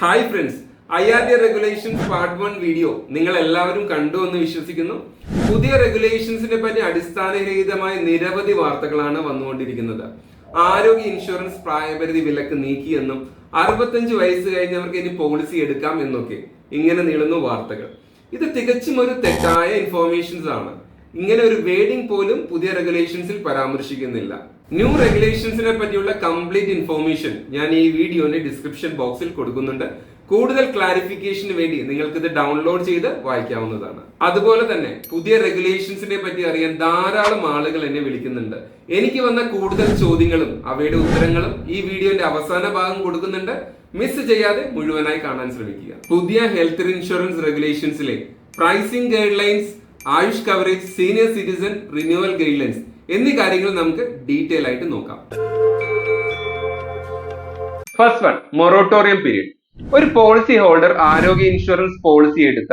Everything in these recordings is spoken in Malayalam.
Hi friends, IRDA regulations part 1 video നിങ്ങൾ എല്ലാവരും കണ്ടു എന്ന് വിശ്വസിക്കുന്നു. പുതിയ റെഗുലേഷൻസിനെ പറ്റി അടിസ്ഥാനരഹിതമായ നിരവധി വാർത്തകളാണ് വന്നുകൊണ്ടിരിക്കുന്നത്. ആരോഗ്യ ഇൻഷുറൻസ് പ്രായപരിധി വിലക്ക് നീക്കിയെന്നും 65 വയസ്സ് കഴിഞ്ഞവർക്ക് ഇനി പോളിസി എടുക്കാം എന്നൊക്കെ ഇങ്ങനെ നീളുന്നു വാർത്തകൾ. ഇത് തികച്ചും ഒരു തെറ്റായ ഇൻഫോർമേഷൻസ് ആണ്. ഇങ്ങനെ ഒരു വേഡിംഗ് പോലും പുതിയ റെഗുലേഷൻസിൽ പരാമർശിക്കുന്നില്ല. ന്യൂ റെഗുലേഷൻസിനെ പറ്റിയുള്ള കംപ്ലീറ്റ് ഇൻഫോർമേഷൻ ഞാൻ ഈ വീഡിയോന്റെ ഡിസ്ക്രിപ്ഷൻ ബോക്സിൽ കൊടുക്കുന്നുണ്ട്. കൂടുതൽ ക്ലാരിഫിക്കേഷന് വേണ്ടി നിങ്ങൾക്ക് ഇത് ഡൗൺലോഡ് ചെയ്ത് വായിക്കാവുന്നതാണ്. അതുപോലെ തന്നെ പുതിയ റെഗുലേഷൻസിനെ പറ്റി അറിയാൻ ധാരാളം ആളുകൾ എന്നെ വിളിക്കുന്നുണ്ട്. എനിക്ക് വന്ന കൂടുതൽ ചോദ്യങ്ങളും അവയുടെ ഉത്തരങ്ങളും ഈ വീഡിയോന്റെ അവസാന ഭാഗം കൊടുക്കുന്നുണ്ട്. മിസ് ചെയ്യാതെ മുഴുവനായി കാണാൻ ശ്രമിക്കുക. പുതിയ ഹെൽത്ത് ഇൻഷുറൻസ് റെഗുലേഷൻസിലെ pricing guidelines, AYUSH coverage, senior citizen renewal guidelines എന്നീ കാര്യങ്ങൾ നമുക്ക് ഡീറ്റെയിൽ ആയിട്ട് നോക്കാം. First one, moratorium period. ഒരു പോളിസി ഹോൾഡർ ആരോഗ്യ ഇൻഷുറൻസ് പോളിസി എടുത്ത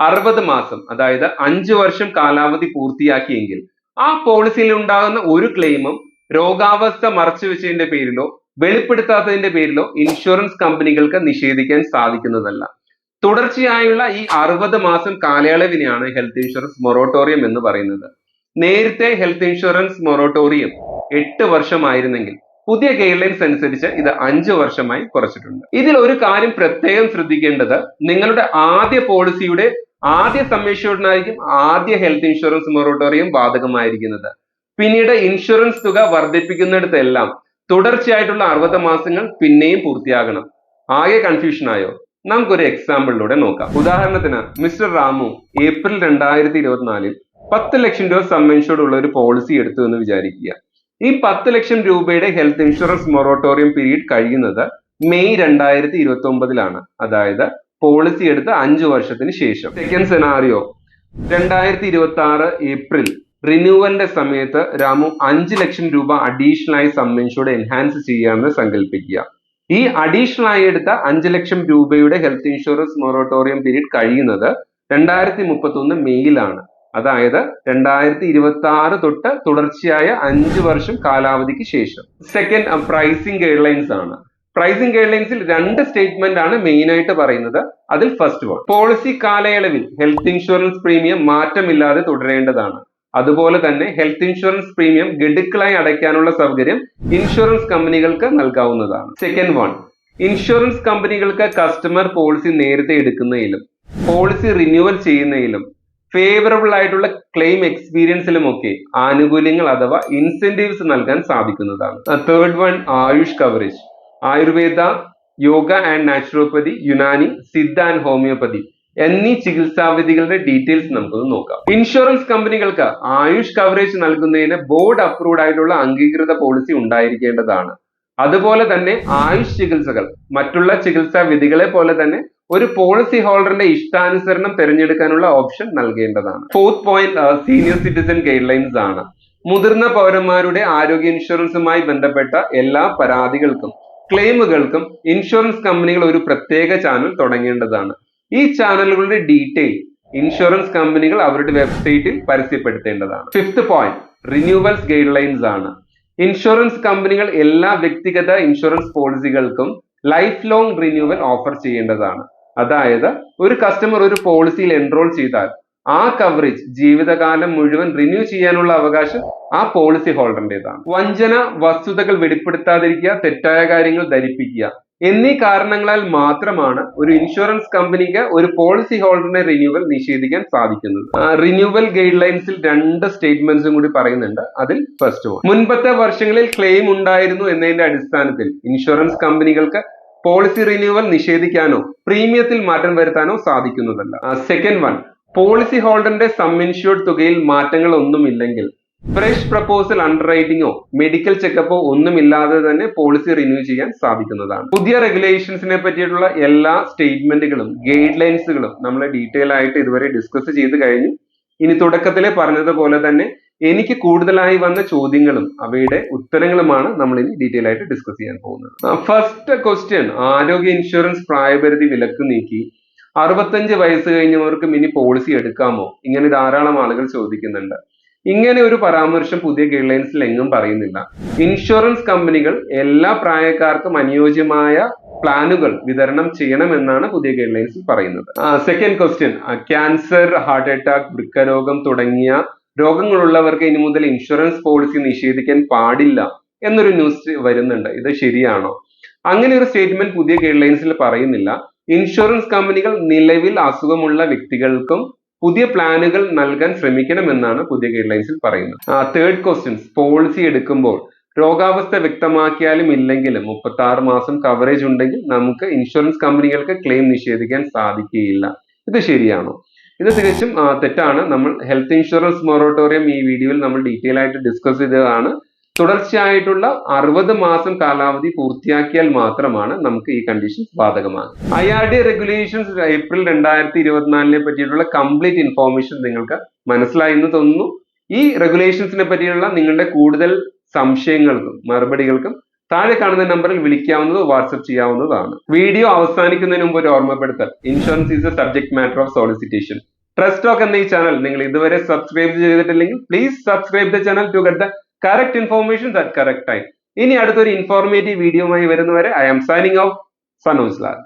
60 മാസം, അതായത് 5 വർഷം കാലാവധി പൂർത്തിയാക്കിയെങ്കിൽ ആ പോളിസിയിൽ ഉണ്ടാകുന്ന ഒരു ക്ലെയിമും രോഗാവസ്ഥ മറച്ചുവെച്ചതിന്റെ പേരിലോ വെളിപ്പെടുത്താത്തതിന്റെ പേരിലോ ഇൻഷുറൻസ് കമ്പനികൾക്ക് നിഷേധിക്കാൻ സാധിക്കുന്നതല്ല. തുടർച്ചയായുള്ള ഈ 60 മാസം കാലയളവിനെയാണ് ഹെൽത്ത് ഇൻഷുറൻസ് മൊറട്ടോറിയം എന്ന് പറയുന്നത്. നേരത്തെ ഹെൽത്ത് ഇൻഷുറൻസ് മൊറട്ടോറിയം 8 വർഷമായിരുന്നെങ്കിൽ പുതിയ ഗൈഡ് ലൈൻസ് അനുസരിച്ച് ഇത് 5 വർഷമായി കുറച്ചിട്ടുണ്ട്. ഇതിൽ ഒരു കാര്യം പ്രത്യേകം ശ്രദ്ധിക്കേണ്ടത്, നിങ്ങളുടെ ആദ്യ പോളിസിയുടെ ആദ്യ സമ്മേഷനായിരിക്കും ആദ്യ ഹെൽത്ത് ഇൻഷുറൻസ് മൊറട്ടോറിയം ബാധകമായിരിക്കുന്നത്. പിന്നീട് ഇൻഷുറൻസ് തുക വർദ്ധിപ്പിക്കുന്നിടത്തെല്ലാം തുടർച്ചയായിട്ടുള്ള 60 മാസങ്ങൾ പിന്നെയും പൂർത്തിയാകണം. ആകെ കൺഫ്യൂഷൻ ആയോ? നമുക്കൊരു എക്സാമ്പിളിലൂടെ നോക്കാം. ഉദാഹരണത്തിന്, മിസ്റ്റർ റാമു ഏപ്രിൽ 2024 10 ലക്ഷം രൂപ സം ഇൻഷുർഡ് ഉള്ള ഒരു പോളിസി എടുത്തു എന്ന് വിചാരിക്കുക. ഈ 10 ലക്ഷം രൂപയുടെ ഹെൽത്ത് ഇൻഷുറൻസ് മൊറട്ടോറിയം പീരീഡ് കഴിയുന്നത് മെയ് 2029 അതായത് പോളിസി എടുത്ത 5 വർഷത്തിന് ശേഷം. സെക്കൻഡ് സെനാറിയോ, 2026 ഏപ്രിൽ റിന്യൂവലിന്റെ സമയത്ത് രാമു 5 ലക്ഷം രൂപ അഡീഷണൽ ആയി സം ഇൻഷുർഡ് എൻഹാൻസ് ചെയ്യാമെന്ന് സങ്കല്പിക്കുക. ഈ അഡീഷണൽ ആയി എടുത്ത 5 ലക്ഷം രൂപയുടെ ഹെൽത്ത് ഇൻഷുറൻസ് മൊറട്ടോറിയം പീരീഡ് കഴിയുന്നത് 2031 മെയ്യിലാണ്. അതായത് 2026 തൊട്ട് തുടർച്ചയായ 5 വർഷം കാലാവധിക്ക് ശേഷം. സെക്കൻഡ്, പ്രൈസിംഗ് ഗൈഡ് ലൈൻസ് ആണ്. പ്രൈസിംഗ് ഗൈഡ് ലൈൻസിൽ 2 സ്റ്റേറ്റ്മെന്റ് ആണ് മെയിൻ ആയിട്ട് പറയുന്നത്. അതിൽ ഫസ്റ്റ് വൺ, പോളിസി കാലയളവിൽ ഹെൽത്ത് ഇൻഷുറൻസ് പ്രീമിയം മാറ്റമില്ലാതെ തുടരേണ്ടതാണ്. അതുപോലെ തന്നെ ഹെൽത്ത് ഇൻഷുറൻസ് പ്രീമിയം ഗഡുക്കളായി അടയ്ക്കാനുള്ള സൗകര്യം ഇൻഷുറൻസ് കമ്പനികൾക്ക് നൽകാവുന്നതാണ്. സെക്കൻഡ് വൺ, ഇൻഷുറൻസ് കമ്പനികൾക്ക് കസ്റ്റമർ പോളിസി നേരത്തെ എടുക്കുന്നതിലും പോളിസി റിന്യൂവൽ ചെയ്യുന്നതിലും ഫേവറബിൾ ആയിട്ടുള്ള ക്ലെയിം എക്സ്പീരിയൻസിലും ഒക്കെ ആനുകൂല്യങ്ങൾ അഥവാ ഇൻസെന്റീവ്സ് നൽകാൻ സാധിക്കുന്നതാണ്. Third one, AYUSH coverage. Ayurveda, yoga and naturopathy, Unani, Siddha and homoeopathy എന്നീ ചികിത്സാവിധികളുടെ ഡീറ്റെയിൽസ് നമുക്കൊന്ന് നോക്കാം. ഇൻഷുറൻസ് കമ്പനികൾക്ക് ആയുഷ് കവറേജ് നൽകുന്നതിന് ബോർഡ് അപ്രൂവ്ഡ് ആയിട്ടുള്ള അംഗീകൃത പോളിസി ഉണ്ടായിരിക്കേണ്ടതാണ്. അതുപോലെ തന്നെ ആയുഷ് ചികിത്സകൾ മറ്റുള്ള ചികിത്സാ വിധികളെ പോലെ തന്നെ ഒരു പോളിസി ഹോൾഡറിന്റെ ഇഷ്ടാനുസരണം തിരഞ്ഞെടുക്കാനുള്ള ഓപ്ഷൻ നൽകേണ്ടതാണ്. Fourth point, senior citizen guide lines ആണ്. മുതിർന്ന പൗരന്മാരുടെ ആരോഗ്യ ഇൻഷുറൻസുമായി ബന്ധപ്പെട്ട എല്ലാ പരാതികൾക്കും ക്ലെയിമുകൾക്കും ഇൻഷുറൻസ് കമ്പനികൾ ഒരു പ്രത്യേക ചാനൽ തുടങ്ങേണ്ടതാണ്. ഈ ചാനലുകളുടെ ഡീറ്റെയിൽ ഇൻഷുറൻസ് കമ്പനികൾ അവരുടെ വെബ്സൈറ്റിൽ പരസ്യപ്പെടുത്തേണ്ടതാണ്. Fifth point, renewals guidelines ആണ്. ഇൻഷുറൻസ് കമ്പനികൾ എല്ലാ വ്യക്തിഗത ഇൻഷുറൻസ് പോളിസികൾക്കും ലൈഫ് ലോങ് റിന്യൂവൽ ഓഫർ ചെയ്യേണ്ടതാണ്. അതായത് ഒരു കസ്റ്റമർ ഒരു പോളിസിയിൽ എൻറോൾ ചെയ്താൽ ആ കവറേജ് ജീവിതകാലം മുഴുവൻ റിന്യൂ ചെയ്യാനുള്ള അവകാശം ആ പോളിസി ഹോൾഡറിൻ്റെതാണ്. വഞ്ചന, വസ്തുതകൾ വെളിപ്പെടുത്താതിരിക്കുക, തെറ്റായ കാര്യങ്ങൾ ധരിപ്പിക്കുക എന്നീ കാരണങ്ങളാൽ മാത്രമാണ് ഒരു ഇൻഷുറൻസ് കമ്പനിക്ക് ഒരു പോളിസി ഹോൾഡറിന്റെ റിന്യൂവൽ നിഷേധിക്കാൻ സാധിക്കുന്നത്. റിന്യൂവൽ ഗൈഡ് ലൈൻസിൽ 2 സ്റ്റേറ്റ്മെന്റ്സും കൂടി പറയുന്നുണ്ട്. അതിൽ ഫസ്റ്റ് വൺ, മുൻപത്തെ വർഷങ്ങളിൽ ക്ലെയിം ഉണ്ടായിരുന്നു എന്നതിന്റെ അടിസ്ഥാനത്തിൽ ഇൻഷുറൻസ് കമ്പനികൾക്ക് പോളിസി റിന്യൂവൽ നിഷേധിക്കാനോ പ്രീമിയത്തിൽ മാറ്റം വരുത്താനോ സാധിക്കുന്നതല്ല. Second one, policy ഹോൾഡറിന്റെ some insured തുകയിൽ മാറ്റങ്ങൾ ഒന്നുമില്ലെങ്കിൽ ഫ്രഷ് പ്രപ്പോസൽ അണ്ടർ റൈറ്റിംഗോ മെഡിക്കൽ ചെക്കപ്പോ ഒന്നുമില്ലാതെ തന്നെ പോളിസി റിന്യൂ ചെയ്യാൻ സാധിക്കുന്നതാണ്. പുതിയ റെഗുലേഷൻസിനെ പറ്റിയിട്ടുള്ള എല്ലാ സ്റ്റേറ്റ്മെന്റുകളും ഗൈഡ് ലൈൻസുകളും നമ്മൾ ഡീറ്റെയിൽ ആയിട്ട് ഇതുവരെ ഡിസ്കസ് ചെയ്ത് കഴിഞ്ഞു. ഇനി തുടക്കത്തിലെ പറഞ്ഞതുപോലെ തന്നെ എനിക്ക് കൂടുതലായി വന്ന ചോദ്യങ്ങളും അവയുടെ ഉത്തരങ്ങളുമാണ് നമ്മൾ ഇനി ഡീറ്റെയിൽ ആയിട്ട് ഡിസ്കസ് ചെയ്യാൻ പോകുന്നത്. ഫസ്റ്റ് ക്വസ്റ്റ്യൻ, ആരോഗ്യ ഇൻഷുറൻസ് പ്രായപരിധി വിലക്ക് നീക്കി 65 വയസ്സ് കഴിഞ്ഞവർക്ക് ഇനി പോളിസി എടുക്കാമോ? ഇങ്ങനെ ധാരാളം ആളുകൾ ചോദിക്കുന്നുണ്ട്. ഇങ്ങനെ ഒരു പരാമർശം പുതിയ ഗൈഡ് ലൈൻസിൽ എങ്ങും പറയുന്നില്ല. ഇൻഷുറൻസ് കമ്പനികൾ എല്ലാ പ്രായക്കാർക്കും അനുയോജ്യമായ പ്ലാനുകൾ വിതരണം ചെയ്യണമെന്നാണ് പുതിയ ഗൈഡ് ലൈൻസിൽ പറയുന്നത്. Second question, cancer, heart attack, വൃക്കരോഗം തുടങ്ങിയ രോഗങ്ങളുള്ളവർക്ക് ഇനി മുതൽ ഇൻഷുറൻസ് പോളിസി നിഷേധിക്കാൻ പാടില്ല എന്നൊരു ന്യൂസ് വരുന്നുണ്ട്. ഇത് ശരിയാണോ? അങ്ങനെ ഒരു സ്റ്റേറ്റ്മെന്റ് പുതിയ ഗൈഡ് ലൈൻസിൽ പറയുന്നില്ല. ഇൻഷുറൻസ് കമ്പനികൾ നിലവിൽ അസുഖമുള്ള വ്യക്തികൾക്കും പുതിയ പ്ലാനുകൾ നൽകാൻ ശ്രമിക്കണമെന്നാണ് പുതിയ ഗൈഡ് ലൈൻസിൽ പറയുന്നത്. തേർഡ് ക്വസ്റ്റ്യൻ, പോളിസി എടുക്കുമ്പോൾ രോഗാവസ്ഥ വ്യക്തമാക്കിയാലും ഇല്ലെങ്കിലും 36 മാസം കവറേജ് ഉണ്ടെങ്കിൽ നമുക്ക് ഇൻഷുറൻസ് കമ്പനികൾക്ക് ക്ലെയിം നിഷേധിക്കാൻ സാധിക്കുകയില്ല. ഇത് ശരിയാണോ? ഇത് തികച്ചും തെറ്റാണ്. നമ്മൾ ഹെൽത്ത് ഇൻഷുറൻസ് മൊറട്ടോറിയം ഈ വീഡിയോയിൽ നമ്മൾ ഡീറ്റെയിൽ ആയിട്ട് ഡിസ്കസ് ചെയ്തതാണ്. തുടർച്ചയായിട്ടുള്ള 60 മാസം കാലാവധി പൂർത്തിയാക്കിയാൽ മാത്രമാണ് നമുക്ക് ഈ കണ്ടീഷൻസ് ബാധകമാകും. IRDA റെഗുലേഷൻസ് ഏപ്രിൽ 2024 പറ്റിയിട്ടുള്ള കംപ്ലീറ്റ് ഇൻഫോർമേഷൻ നിങ്ങൾക്ക് മനസ്സിലായി എന്ന് തോന്നുന്നു. ഈ റെഗുലേഷൻസിനെ പറ്റിയുള്ള നിങ്ങളുടെ കൂടുതൽ സംശയങ്ങൾക്കും മറുപടികൾക്കും താഴെ കാണുന്ന നമ്പറിൽ വിളിക്കാവുന്നത്, വാട്സ്ആപ്പ് ചെയ്യാവുന്നതാണ്. വീഡിയോ അവസാനിക്കുന്നതിന് മുമ്പ് ഒരു ഓർമ്മപ്പെടുത്തൽ. Insurance is a subject matter of solicitation. Trust talk എന്ന ഈ ചാനൽ നിങ്ങൾ ഇതുവരെ സബ്സ്ക്രൈബ് ചെയ്തിട്ടില്ലെങ്കിൽ please subscribe the channel to get the correct information at correct time. ഇനി അടുത്തൊരു ഇൻഫോർമേറ്റീവ് വീഡിയോയുമായി വരുന്നവരെ I am signing off. Sanoj Lal.